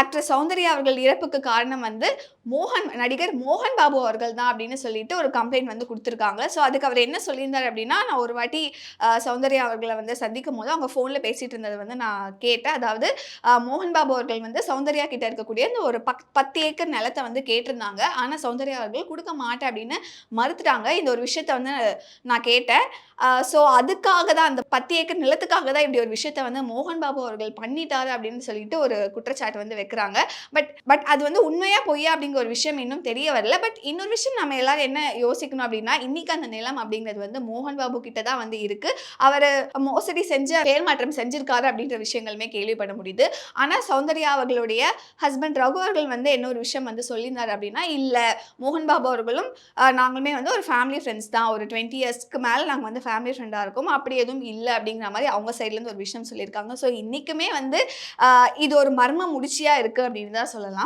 Actress Soundarya அவர்கள் இறப்புக்கு காரணம் வந்து நடிகர் மோகன் பாபு அவர்கள் தான் அப்படின்னு சொல்லிட்டு ஒரு கம்ப்ளைண்ட் வந்து குடுத்துருக்காங்க. ஸோ அதுக்கு அவர் என்ன சொல்லியிருந்தாரு அப்படின்னா, நான் ஒரு வாட்டி சௌந்தர்யா அவர்கள வந்து சந்திக்கும்போது அவங்க ஃபோன்ல பேசிட்டு இருந்தத வந்து நான் கேட்டேன். அதாவது மோகன் பாபு அவர்கள் வந்து சௌந்தர்யா கிட்ட இருக்கக்கூடிய இந்த ஒரு 10 ஏக்கர் நிலத்த வந்து கேட்டிருந்தாங்க. ஆனா சௌந்தர்யா அவர்கள் குடுக்க மாட்டேன் அப்படின்னு மறுத்துட்டாங்க. இந்த ஒரு விஷயத்த வந்து நான் கேட்டேன். ஸோ அதுக்காக தான் அந்த 10 ஏக்கர் நிலத்துக்காக தான் இப்படி ஒரு விஷயத்த வந்து மோகன் பாபு அவர்கள் பண்ணிட்டாரு அப்படின்னு சொல்லிட்டு ஒரு குற்றச்சாட்டு வந்து வைக்கிறாங்க. பட் பட் அது வந்து உண்மையா பொய்யா அப்படிங்கிற ஒரு விஷயம் இன்னும் தெரிய வரல. பட் இன்னொரு விஷயம் நம்ம எல்லாரும் என்ன யோசிக்கணும் அப்படின்னா, இன்னைக்கு அந்த நிலம் அப்படிங்கிறது வந்து மோகன் பாபு கிட்ட தான் வந்து இருக்கு. அவரு மோசடி செஞ்சு பெயர் மாற்றம் செஞ்சிருக்காரு அப்படின்ற விஷயங்களுமே கேள்விப்பட முடியுது. ஆனா சௌந்தர்யா அவர்களுடைய ஹஸ்பண்ட் ரகு அவர்கள் வந்து என்ன ஒரு விஷயம் வந்து சொல்லியிருந்தாரு அப்படின்னா, இல்ல மோகன் பாபு அவர்களும் நாங்களுமே வந்து ஒரு ஃபேமிலி ஃப்ரெண்ட்ஸ் தான். ஒரு 20 இயர்ஸ்க்கு மேல நாங்க வந்து ஃபேமிலி ஃப்ரெண்டா இருக்கோம். அப்படி எதுவும் இல்ல அப்படிங்கிற மாரி அவங்க சைட்ல இருந்து ஒரு விஷயம் சொல்லியிருக்காங்க. ஸோ இன்னைக்குமே வந்து இது ஒரு மர்ம முடிச்சியா இருக்கு அப்படின்னு தான் சொல்லலாம்.